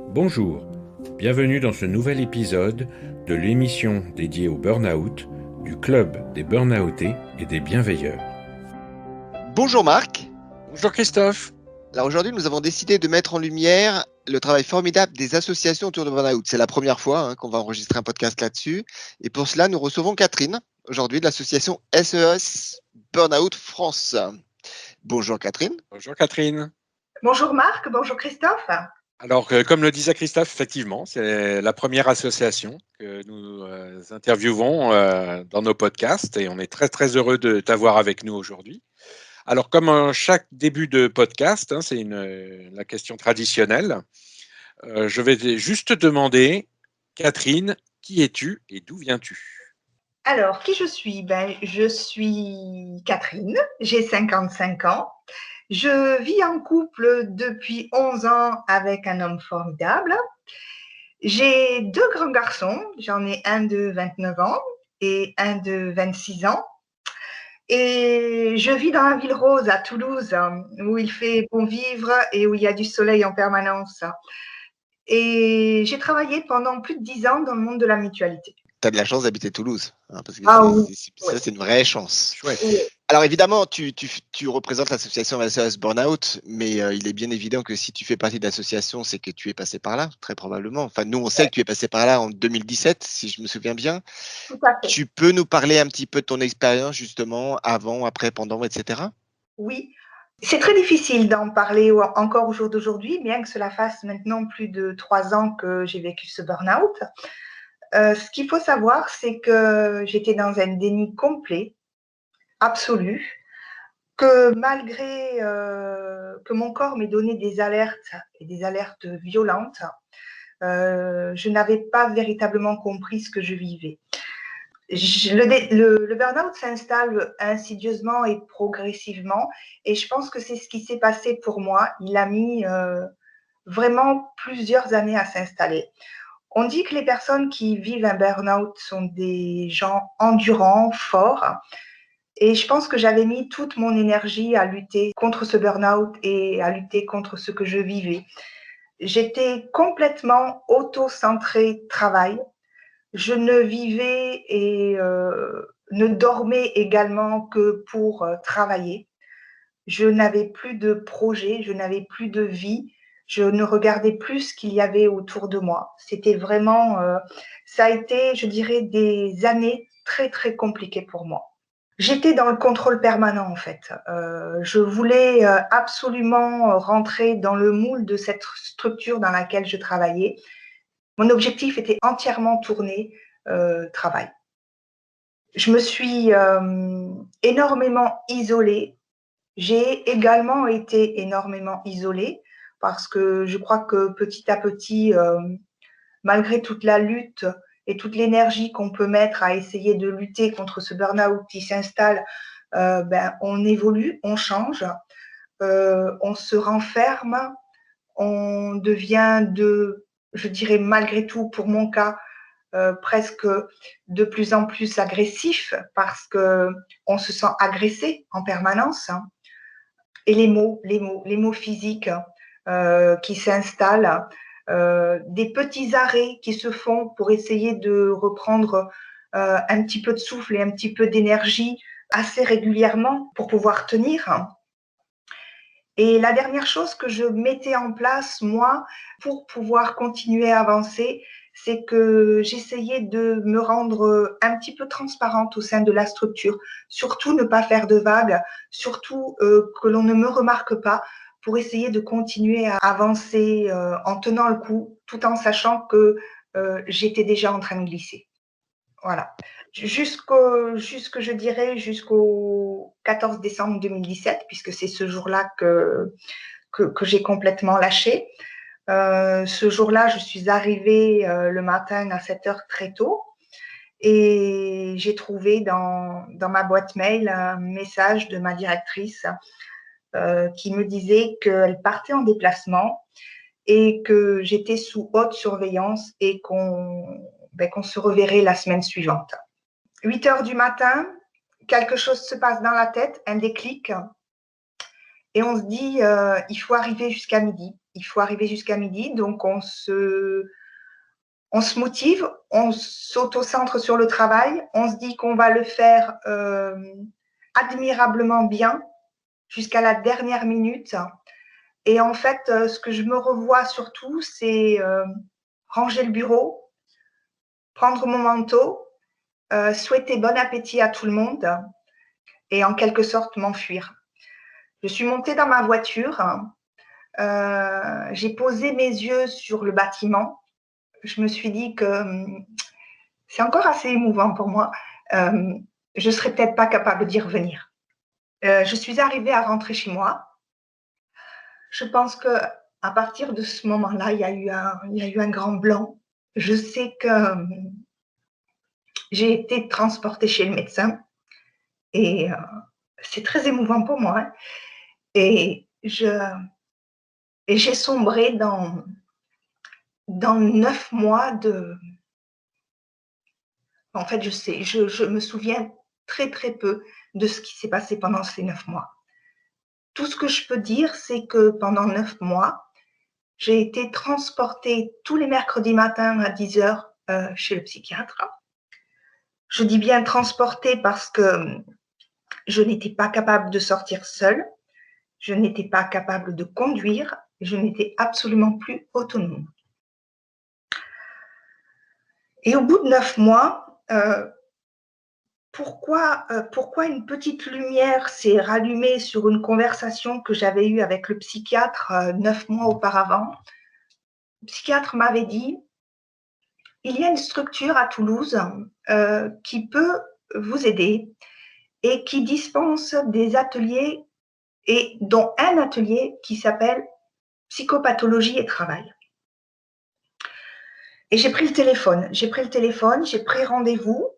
Bonjour, bienvenue dans ce nouvel épisode de l'émission dédiée au burn-out du Club des Burn-outés et des Bienveilleurs. Bonjour Marc. Bonjour Christophe. Alors aujourd'hui, nous avons décidé de mettre en lumière le travail formidable des associations autour de burn-out. C'est la première fois qu'on va enregistrer un podcast là-dessus. Et pour cela, nous recevons Catherine, aujourd'hui de l'association SES Burn-out France. Bonjour Catherine. Bonjour Catherine. Bonjour Marc, bonjour Christophe. Alors, comme le disait Christophe, effectivement, c'est la première association que nous interviewons dans nos podcasts et on est très très heureux de t'avoir avec nous aujourd'hui. Alors, comme chaque début de podcast, c'est la question traditionnelle, je vais juste te demander, Catherine, qui es-tu et d'où viens-tu ? Alors, qui je suis ? Je suis Catherine, j'ai 55 ans. Je vis en couple depuis 11 ans avec un homme formidable. J'ai 2 grands garçons, j'en ai un de 29 ans et un de 26 ans. Et je vis dans la ville rose à Toulouse, où il fait bon vivre et où il y a du soleil en permanence. Et j'ai travaillé pendant plus de 10 ans dans le monde de la mutualité. Tu as de la chance d'habiter Toulouse, parce que ça, c'est une vraie chance. Chouette. Oui. Alors évidemment, tu représentes l'association SES Burnout, mais il est bien évident que si tu fais partie de l'association, c'est que tu es passé par là, très probablement. Enfin, nous, on sait que tu es passé par là en 2017, si je me souviens bien. Tout à fait. Tu peux nous parler un petit peu de ton expérience, justement, avant, après, pendant, etc. Oui, c'est très difficile d'en parler encore au jour d'aujourd'hui, bien que cela fasse maintenant plus de 3 ans que j'ai vécu ce burn-out. Ce qu'il faut savoir, c'est que j'étais dans un déni complet, absolu, que malgré que mon corps m'ait donné des alertes, et des alertes violentes, je n'avais pas véritablement compris ce que je vivais. Le burn-out s'installe insidieusement et progressivement, et je pense que c'est ce qui s'est passé pour moi. Il a mis vraiment plusieurs années à s'installer. On dit que les personnes qui vivent un burn-out sont des gens endurants, forts, et je pense que j'avais mis toute mon énergie à lutter contre ce burn-out et à lutter contre ce que je vivais. J'étais complètement auto-centrée travail. Je ne vivais et ne dormais également que pour travailler. Je n'avais plus de projet, je n'avais plus de vie, je ne regardais plus ce qu'il y avait autour de moi. C'était vraiment, ça a été, je dirais, des années très, très compliquées pour moi. J'étais dans le contrôle permanent, en fait. Je voulais absolument rentrer dans le moule de cette structure dans laquelle je travaillais. Mon objectif était entièrement tourné travail. Je me suis énormément isolée. J'ai également été énormément isolée parce que je crois que petit à petit, malgré toute la lutte et toute l'énergie qu'on peut mettre à essayer de lutter contre ce burn-out qui s'installe, on évolue, on change, on se renferme, on devient je dirais malgré tout, pour mon cas, presque de plus en plus agressif parce qu'on se sent agressé en permanence. Et les mots physiques qui s'installent, des petits arrêts qui se font pour essayer de reprendre un petit peu de souffle et un petit peu d'énergie assez régulièrement pour pouvoir tenir. Et la dernière chose que je mettais en place, moi, pour pouvoir continuer à avancer, c'est que j'essayais de me rendre un petit peu transparente au sein de la structure. Surtout ne pas faire de vagues, surtout que l'on ne me remarque pas, pour essayer de continuer à avancer en tenant le coup, tout en sachant que j'étais déjà en train de glisser. Voilà. Je dirais jusqu'au 14 décembre 2017, puisque c'est ce jour-là que j'ai complètement lâché. Ce jour-là, je suis arrivée le matin à 7 heures très tôt et j'ai trouvé dans ma boîte mail un message de ma directrice qui me disait qu'elle partait en déplacement et que j'étais sous haute surveillance et qu'on se reverrait la semaine suivante. 8 heures du matin, quelque chose se passe dans la tête, un déclic. et on se dit, il faut arriver jusqu'à midi. Il faut arriver jusqu'à midi, donc on se motive, on s'auto-centre sur le travail, on se dit qu'on va le faire admirablement bien jusqu'à la dernière minute. Et en fait, ce que je me revois surtout, c'est ranger le bureau, prendre mon manteau, souhaiter bon appétit à tout le monde et en quelque sorte m'enfuir. Je suis montée dans ma voiture, j'ai posé mes yeux sur le bâtiment. Je me suis dit que c'est encore assez émouvant pour moi. Je ne serais peut-être pas capable d'y revenir. Je suis arrivée à rentrer chez moi. Je pense qu'à partir de ce moment-là, il y a eu un grand blanc. Je sais que j'ai été transportée chez le médecin et c'est très émouvant pour moi. Hein. Et j'ai sombré dans 9 mois de… En fait, je me souviens très, très peu de ce qui s'est passé pendant ces 9 mois. Tout ce que je peux dire, c'est que pendant 9 mois, j'ai été transportée tous les mercredis matins à 10h chez le psychiatre. Je dis bien transportée parce que je n'étais pas capable de sortir seule, je n'étais pas capable de conduire, je n'étais absolument plus autonome. Et au bout de 9 mois, pourquoi une petite lumière s'est rallumée sur une conversation que j'avais eue avec le psychiatre 9 mois auparavant. Le psychiatre m'avait dit, il y a une structure à Toulouse qui peut vous aider et qui dispense des ateliers, et dont un atelier qui s'appelle psychopathologie et travail. Et j'ai pris le téléphone, j'ai pris rendez-vous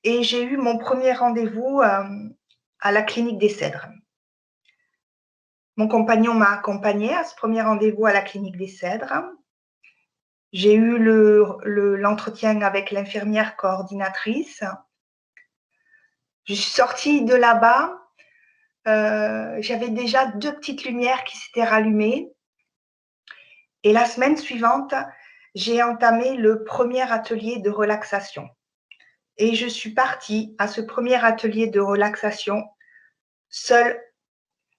et j'ai eu mon premier rendez-vous à la clinique des Cèdres. Mon compagnon m'a accompagnée à ce premier rendez-vous à la clinique des Cèdres. J'ai eu l'entretien avec l'infirmière coordinatrice. Je suis sortie de là-bas. J'avais déjà 2 petites lumières qui s'étaient rallumées. Et la semaine suivante, j'ai entamé le premier atelier de relaxation. Et je suis partie à ce premier atelier de relaxation seule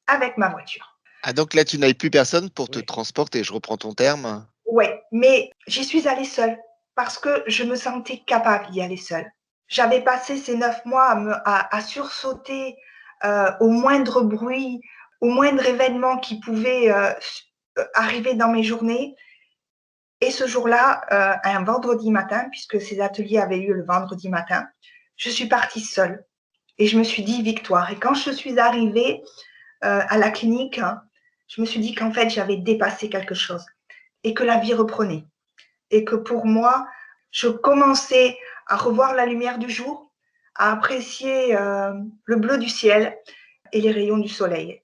avec ma voiture. Ah, donc là, tu n'avais plus personne pour te transporter, je reprends ton terme. Oui, mais j'y suis allée seule parce que je me sentais capable d'y aller seule. J'avais passé ces 9 mois à sursauter au moindre bruit, au moindre événement qui pouvait arriver dans mes journées. Et ce jour-là, un vendredi matin, puisque ces ateliers avaient lieu le vendredi matin, je suis partie seule et je me suis dit victoire. Et quand je suis arrivée à la clinique, je me suis dit qu'en fait, j'avais dépassé quelque chose et que la vie reprenait. Et que pour moi, je commençais à revoir la lumière du jour, à apprécier le bleu du ciel et les rayons du soleil.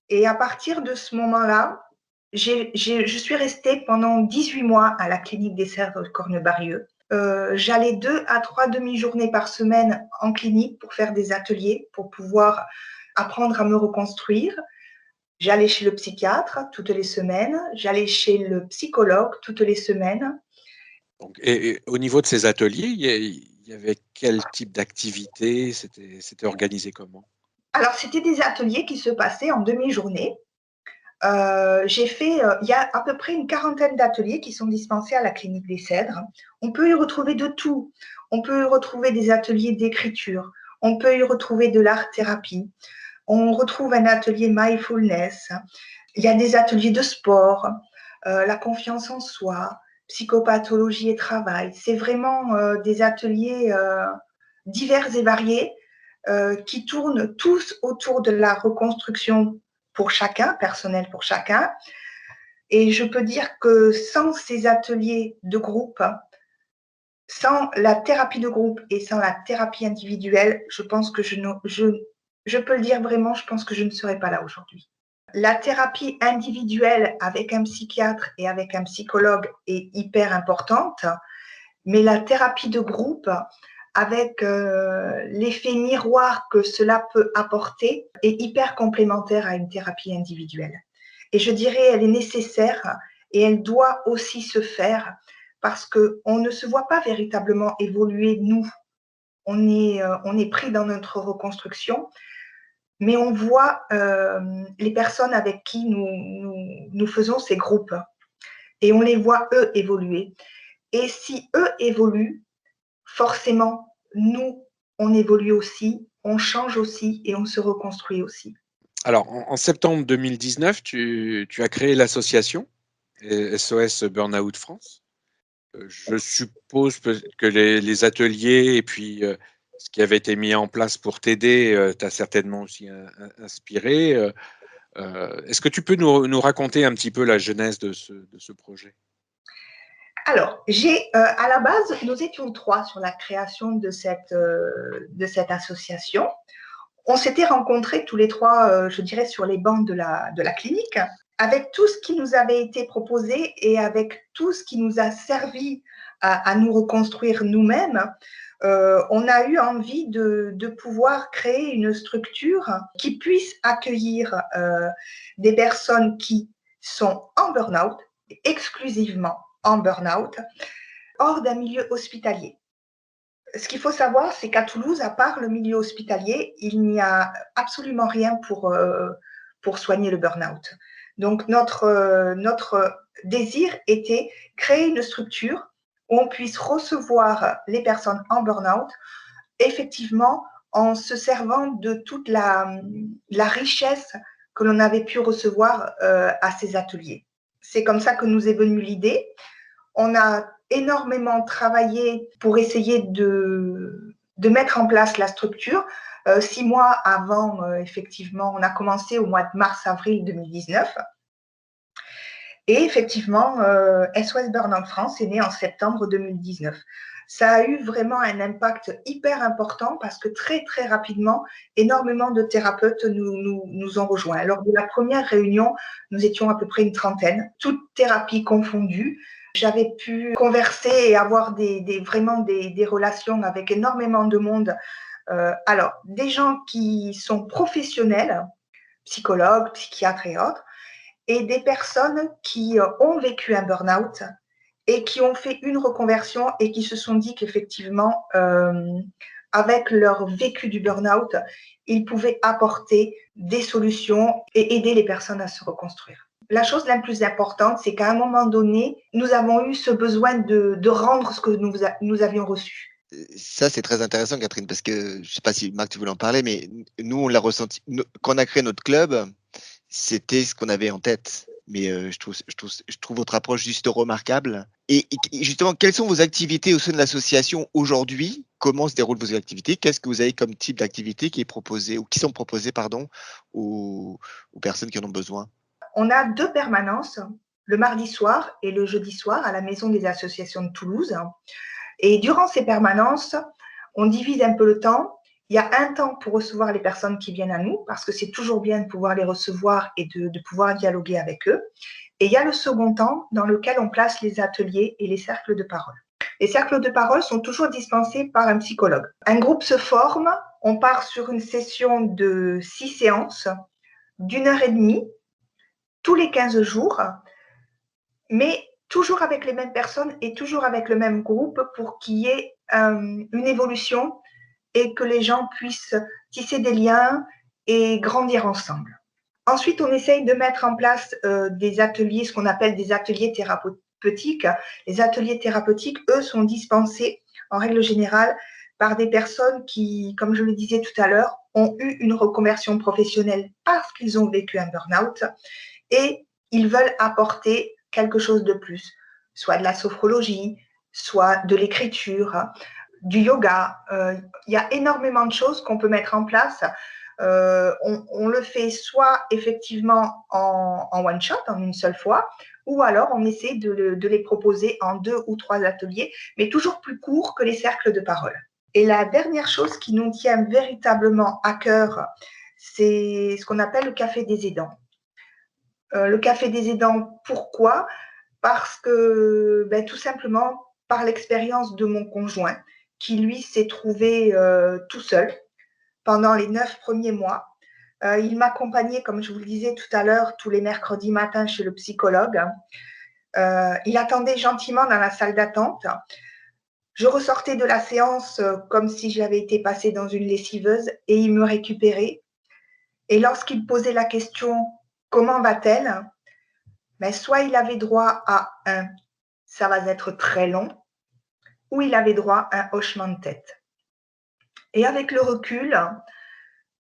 Et à partir de ce moment-là, je suis restée pendant 18 mois à la clinique des Cèdres de Cornebarieux. J'allais 2 à 3 demi-journées par semaine en clinique pour faire des ateliers, pour pouvoir apprendre à me reconstruire. J'allais chez le psychiatre toutes les semaines, j'allais chez le psychologue toutes les semaines. Donc, et au niveau de ces ateliers, il y avait quel type d'activité? C'était organisé comment? Alors, c'était des ateliers qui se passaient en demi-journée. Il y a à peu près une quarantaine d'ateliers qui sont dispensés à la clinique des Cèdres. On peut y retrouver de tout. On peut y retrouver des ateliers d'écriture. On peut y retrouver de l'art-thérapie. On retrouve un atelier mindfulness. Il y a des ateliers de sport, la confiance en soi, psychopathologie et travail. C'est vraiment des ateliers divers et variés qui tournent tous autour de la reconstruction pour chacun, personnel pour chacun. Et je peux dire que sans ces ateliers de groupe, sans la thérapie de groupe et sans la thérapie individuelle, je pense que je peux le dire vraiment, je pense que je ne serais pas là aujourd'hui. La thérapie individuelle avec un psychiatre et avec un psychologue est hyper importante, mais la thérapie de groupe avec l'effet miroir que cela peut apporter, est hyper complémentaire à une thérapie individuelle. Et je dirais, elle est nécessaire et elle doit aussi se faire parce qu'on ne se voit pas véritablement évoluer, nous. On est pris dans notre reconstruction, mais on voit les personnes avec qui nous faisons ces groupes et on les voit, eux, évoluer. Et si eux évoluent, forcément, nous, on évolue aussi, on change aussi et on se reconstruit aussi. Alors, en septembre 2019, tu as créé l'association SOS Burnout France. Je suppose que les ateliers et puis ce qui avait été mis en place pour t'aider t'a certainement aussi inspiré. Est-ce que tu peux nous raconter un petit peu la genèse de ce projet? Alors, à la base, nous étions 3 sur la création de cette association. On s'était rencontrés tous les 3, je dirais, sur les bancs de la clinique. Avec tout ce qui nous avait été proposé et avec tout ce qui nous a servi à nous reconstruire nous-mêmes, on a eu envie de pouvoir créer une structure qui puisse accueillir des personnes qui sont en burn-out, exclusivement en burn-out, hors d'un milieu hospitalier. Ce qu'il faut savoir, c'est qu'à Toulouse, à part le milieu hospitalier, il n'y a absolument rien pour soigner le burn-out. Donc, notre désir était créer une structure où on puisse recevoir les personnes en burn-out, effectivement, en se servant de toute la richesse que l'on avait pu recevoir à ces ateliers. C'est comme ça que nous est venue l'idée. On a énormément travaillé pour essayer de mettre en place la structure. 6 mois avant, effectivement, on a commencé au mois de mars-avril 2019. Et effectivement, SOS Burnout France est né en septembre 2019. Ça a eu vraiment un impact hyper important parce que très, très rapidement, énormément de thérapeutes nous ont rejoints. Lors de la première réunion, nous étions à peu près une trentaine, toutes thérapies confondues. J'avais pu converser et avoir vraiment des relations avec énormément de monde. Alors, des gens qui sont professionnels, psychologues, psychiatres et autres, et des personnes qui ont vécu un burn-out et qui ont fait une reconversion et qui se sont dit qu'effectivement, avec leur vécu du burn-out, ils pouvaient apporter des solutions et aider les personnes à se reconstruire. La chose la plus importante, c'est qu'à un moment donné, nous avons eu ce besoin de rendre ce que nous avions reçu. Ça, c'est très intéressant, Catherine, parce que je ne sais pas si Marc, tu voulais en parler, mais nous, on l'a ressenti. Quand on a créé notre club, c'était ce qu'on avait en tête. Mais je trouve votre approche juste remarquable. Et justement, quelles sont vos activités au sein de l'association aujourd'hui? Comment se déroulent vos activités? Qu'est-ce que vous avez comme type d'activité qui est proposé ou qui sont proposées, pardon, aux personnes qui en ont besoin? On a 2 permanences, le mardi soir et le jeudi soir à la Maison des associations de Toulouse. Et durant ces permanences, on divise un peu le temps. Il y a un temps pour recevoir les personnes qui viennent à nous, parce que c'est toujours bien de pouvoir les recevoir et de pouvoir dialoguer avec eux. Et il y a le second temps dans lequel on place les ateliers et les cercles de parole. Les cercles de parole sont toujours dispensés par un psychologue. Un groupe se forme, on part sur une session de 6 séances d'1h30 tous les 15 jours, mais toujours avec les mêmes personnes et toujours avec le même groupe pour qu'il y ait une évolution et que les gens puissent tisser des liens et grandir ensemble. Ensuite, on essaye de mettre en place des ateliers, ce qu'on appelle des ateliers thérapeutiques. Les ateliers thérapeutiques, eux, sont dispensés en règle générale par des personnes qui, comme je le disais tout à l'heure, ont eu une reconversion professionnelle parce qu'ils ont vécu un burn-out et ils veulent apporter quelque chose de plus, soit de la sophrologie, soit de l'écriture, du yoga. Il y a énormément de choses qu'on peut mettre en place. On le fait soit effectivement en one shot, en une seule fois, ou alors on essaie de les proposer en 2 ou 3 ateliers, mais toujours plus courts que les cercles de parole. Et la dernière chose qui nous tient véritablement à cœur, c'est ce qu'on appelle le café des aidants. Le café des aidants, pourquoi? Parce que tout simplement par l'expérience de mon conjoint qui, lui, s'est trouvé tout seul pendant les 9 premiers mois. Il m'accompagnait, comme je vous le disais tout à l'heure, tous les mercredis matins chez le psychologue. Il attendait gentiment dans la salle d'attente. Je ressortais de la séance comme si j'avais été passée dans une lessiveuse et il me récupérait. Et lorsqu'il posait la question « Comment va-t-elle ?», ben, soit il avait droit à un « ça va être très long » ou il avait droit à un hochement de tête. Et avec le recul,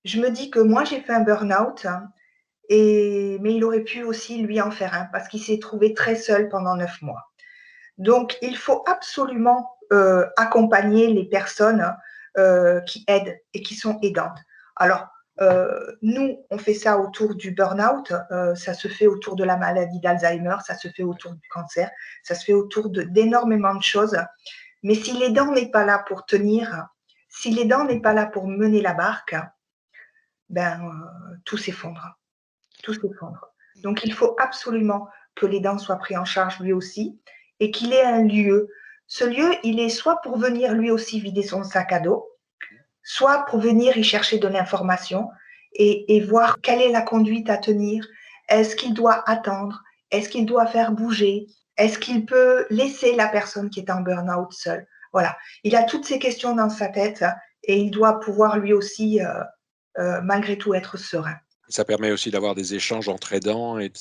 je me dis que moi, j'ai fait un burn-out, mais il aurait pu aussi lui en faire un parce qu'il s'est trouvé très seul pendant 9 mois. Donc, il faut absolument accompagner les personnes qui aident et qui sont aidantes. Alors, nous, on fait ça autour du burn-out, ça se fait autour de la maladie d'Alzheimer, ça se fait autour du cancer, ça se fait autour d'énormément de choses. Mais si l'aidant n'est pas là pour tenir, si l'aidant n'est pas là pour mener la barque, ben, tout s'effondre. Tout s'effondre. Donc, il faut absolument que l'aidant soit pris en charge lui aussi et qu'il ait un lieu. Ce lieu, il est soit pour venir lui aussi vider son sac à dos, soit pour venir y chercher de l'information et voir quelle est la conduite à tenir. Est-ce qu'il doit attendre? Est-ce qu'il doit faire bouger? Est-ce qu'il peut laisser la personne qui est en burn-out seule? Voilà. Il a toutes ces questions dans sa tête et il doit pouvoir lui aussi, malgré tout, être serein. Ça permet aussi d'avoir des échanges entre aidants et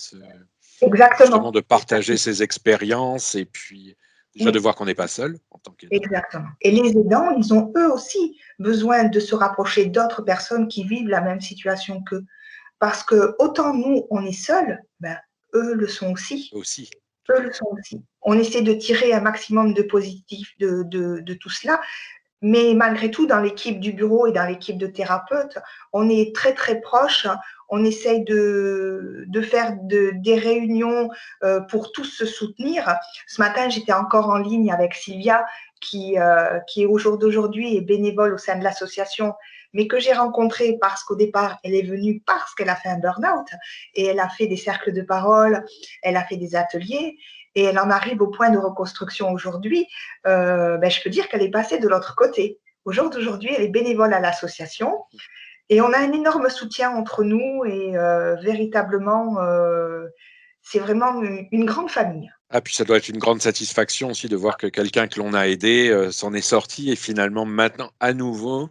Exactement. justement de partager ses expériences et puis déjà de voir qu'on n'est pas seul en tant qu'aidant. Exactement. Et les aidants, ils ont eux aussi besoin de se rapprocher d'autres personnes qui vivent la même situation qu'eux. Parce que autant nous, on est seuls, ben, eux le sont aussi. Eux le sont aussi. On essaie de tirer un maximum de positif de tout cela. Mais malgré tout, dans l'équipe du bureau et dans l'équipe de thérapeutes, on est très, très proches. On essaye de faire des réunions pour tous se soutenir. Ce matin, j'étais encore en ligne avec Sylvia, qui au jour d'aujourd'hui est bénévole au sein de l'association, mais que j'ai rencontrée parce qu'au départ, elle est venue parce qu'elle a fait un burn-out et elle a fait des cercles de parole, elle a fait des ateliers. Et elle en arrive au point de reconstruction aujourd'hui, ben, je peux dire qu'elle est passée de l'autre côté. Au jour d'aujourd'hui, elle est bénévole à l'association et on a un énorme soutien entre nous et véritablement, c'est vraiment une grande famille. Ah, puis ça doit être une grande satisfaction aussi de voir que quelqu'un que l'on a aidé s'en est sorti et finalement maintenant à nouveau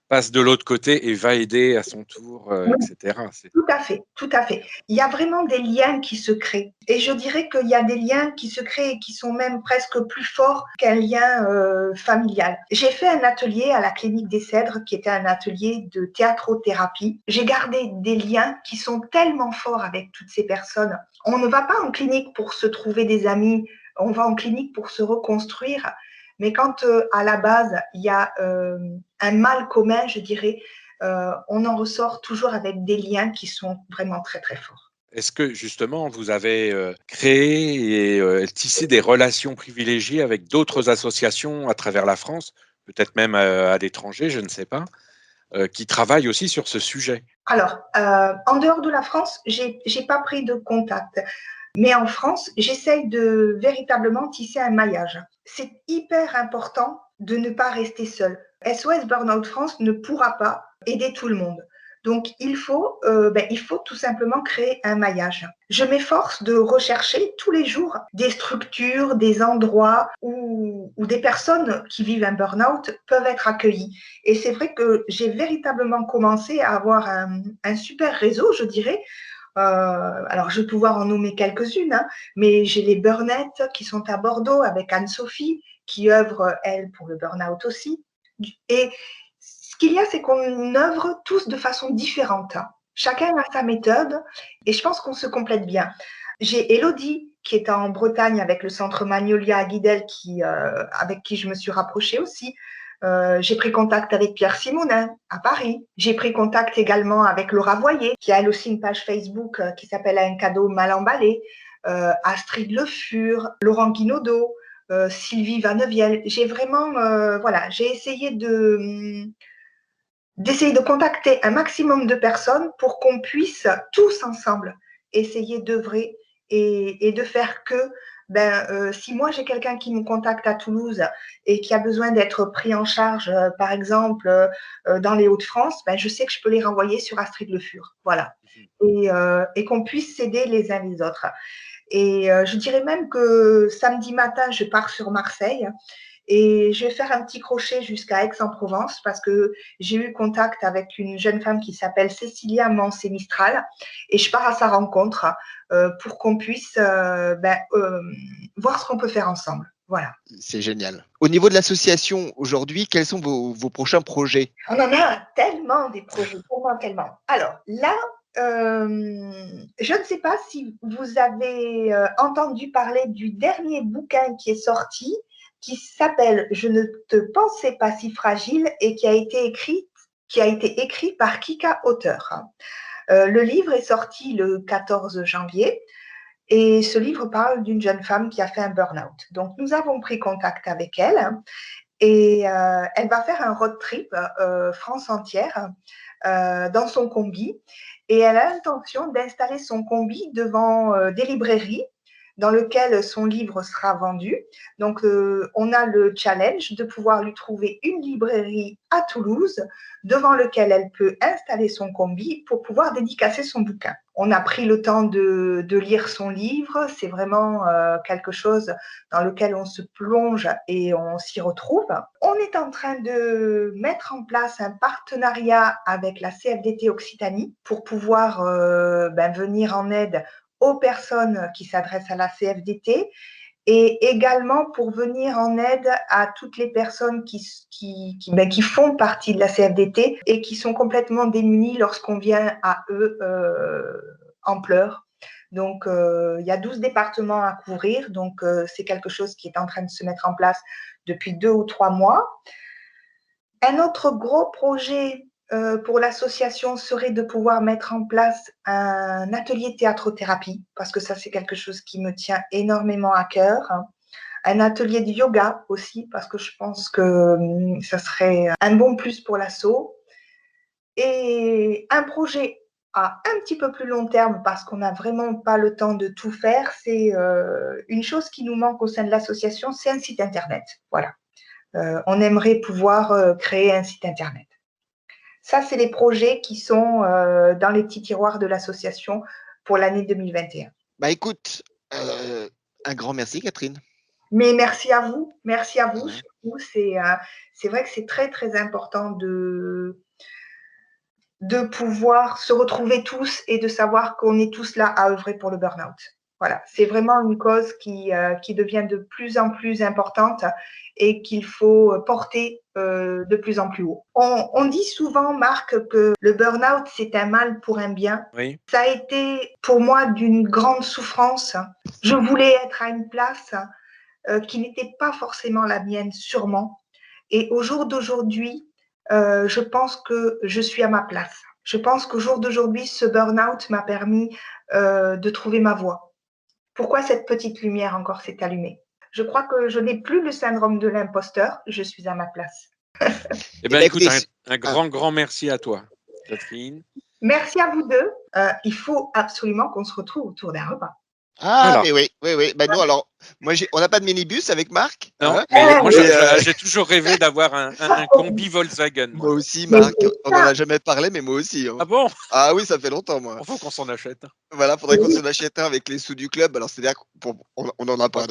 passe de l'autre côté et va aider à son tour, etc. Tout à fait, tout à fait. Il y a vraiment des liens qui se créent. Et je dirais qu'il y a des liens qui se créent et qui sont même presque plus forts qu'un lien familial. J'ai fait un atelier à la Clinique des Cèdres qui était un atelier de théâtrothérapie. J'ai gardé des liens qui sont tellement forts avec toutes ces personnes. On ne va pas en clinique pour se trouver des amis, on va en clinique pour se reconstruire. Mais quand à la base, il y a un mal commun, je dirais, on en ressort toujours avec des liens qui sont vraiment très, très forts. Est-ce que justement, vous avez créé et tissé des relations privilégiées avec d'autres associations à travers la France, peut-être même à l'étranger, je ne sais pas, qui travaillent aussi sur ce sujet? Alors, en dehors de la France, j'ai pas pris de contact. Mais en France, j'essaye de véritablement tisser un maillage. C'est hyper important de ne pas rester seul. SOS Burnout France ne pourra pas aider tout le monde. Donc, il faut tout simplement créer un maillage. Je m'efforce de rechercher tous les jours des structures, des endroits où des personnes qui vivent un burn-out peuvent être accueillies. Et c'est vrai que j'ai véritablement commencé à avoir un super réseau, je dirais. Alors, je vais pouvoir en nommer quelques-unes, hein, mais j'ai les Burnettes qui sont à Bordeaux avec Anne-Sophie, qui œuvre, elle, pour le burn-out aussi. Et ce qu'il y a, c'est qu'on œuvre tous de façon différente. Chacun a sa méthode et je pense qu'on se complète bien. J'ai Élodie qui est en Bretagne avec le centre Magnolia à Guidel, avec qui je me suis rapprochée aussi. J'ai pris contact avec Pierre Simonin à Paris. J'ai pris contact également avec Laura Voyer, qui a elle aussi une page Facebook qui s'appelle Un cadeau mal emballé. Astrid Le Fur, Laurent Guinaudot, Sylvie Vanevielle. J'ai vraiment, j'ai essayé d'essayer de contacter un maximum de personnes pour qu'on puisse tous ensemble essayer d'œuvrer et de faire que si moi j'ai quelqu'un qui me contacte à Toulouse et qui a besoin d'être pris en charge, par exemple, dans les Hauts-de-France, je sais que je peux les renvoyer sur Astrid Le Fur. Voilà. Et qu'on puisse s'aider les uns les autres. Et je dirais même que samedi matin, je pars sur Marseille et je vais faire un petit crochet jusqu'à Aix-en-Provence parce que j'ai eu contact avec une jeune femme qui s'appelle Cécilia Mancé-Mistral et je pars à sa rencontre pour qu'on puisse voir ce qu'on peut faire ensemble. Voilà. C'est génial. Au niveau de l'association, aujourd'hui, quels sont vos prochains projets? On en a tellement des projets, tellement. Alors là, je ne sais pas si vous avez entendu parler du dernier bouquin qui est sorti, qui s'appelle « Je ne te pensais pas si fragile » et qui a été écrit par Kika Auteur. Le livre est sorti le 14 janvier et ce livre parle d'une jeune femme qui a fait un burn-out. Donc, nous avons pris contact avec elle et elle va faire un road trip France entière dans son combi. Et elle a l'intention d'installer son combi devant des librairies dans lesquelles son livre sera vendu. Donc, on a le challenge de pouvoir lui trouver une librairie à Toulouse devant laquelle elle peut installer son combi pour pouvoir dédicacer son bouquin. On a pris le temps de lire son livre. C'est vraiment quelque chose dans lequel on se plonge et on s'y retrouve. On est en train de mettre en place un partenariat avec la CFDT Occitanie pour pouvoir venir en aide aux personnes qui s'adressent à la CFDT et également pour venir en aide à toutes les personnes qui font partie de la CFDT et qui sont complètement démunies lorsqu'on vient à eux en pleurs. Donc, il y a 12 départements à couvrir, donc c'est quelque chose qui est en train de se mettre en place depuis 2 ou 3 mois. Un autre gros projet pour l'association serait de pouvoir mettre en place un atelier théâtre-thérapie, parce que ça, c'est quelque chose qui me tient énormément à cœur. Un atelier de yoga aussi, parce que je pense que ça serait un bon plus pour l'asso. Et un projet à un petit peu plus long terme, parce qu'on n'a vraiment pas le temps de tout faire, c'est une chose qui nous manque au sein de l'association, c'est un site Internet. Voilà. On aimerait pouvoir créer un site Internet. Ça, c'est les projets qui sont dans les petits tiroirs de l'association pour l'année 2021. Écoute, un grand merci, Catherine. Mais merci à vous. Merci à vous. Surtout, c'est vrai que c'est très, très important de pouvoir se retrouver tous et de savoir qu'on est tous là à œuvrer pour le burn-out. Voilà, c'est vraiment une cause qui devient de plus en plus importante et qu'il faut porter de plus en plus haut. On dit souvent, Marc, que le burn-out, c'est un mal pour un bien. Oui. Ça a été pour moi d'une grande souffrance. Je voulais être à une place qui n'était pas forcément la mienne, sûrement. Et au jour d'aujourd'hui, je pense que je suis à ma place. Je pense qu'au jour d'aujourd'hui, ce burn-out m'a permis de trouver ma voie. Pourquoi cette petite lumière encore s'est allumée? Je crois que je n'ai plus le syndrome de l'imposteur, je suis à ma place. Eh bien, écoute, un grand merci à toi, Catherine. Merci à vous deux. Il faut absolument qu'on se retrouve autour d'un repas. Ah, alors. Mais oui. Non, alors, on n'a pas de minibus avec Marc. Non, mais moi, j'ai toujours rêvé d'avoir un combi Volkswagen. Moi aussi, Marc. On n'en a jamais parlé, mais moi aussi. Hein. Ah bon? Ah oui, ça fait longtemps, moi. Il faut qu'on s'en achète. Voilà, faudrait qu'on s'en achète un avec les sous du club. Alors, c'est-à-dire qu'on n'en a pas.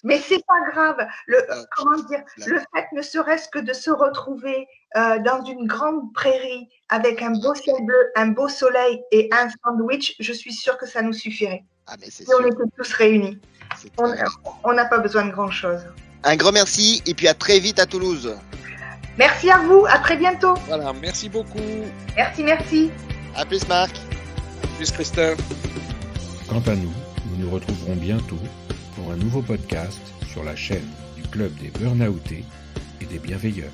Mais c'est pas grave. Le fait ne serait-ce que de se retrouver dans une grande prairie avec un beau ciel bleu, un beau soleil et un sandwich, je suis sûre que ça nous suffirait. Ah, mais c'est sûr. On était tous réunis. On n'a pas besoin de grand-chose. Un grand merci et puis à très vite à Toulouse. Merci à vous, à très bientôt. Voilà, merci beaucoup. Merci. À plus, Marc. À plus, Christophe. Quant à nous, nous nous retrouverons bientôt pour un nouveau podcast sur la chaîne du Club des Burnoutés et des Bienveilleurs.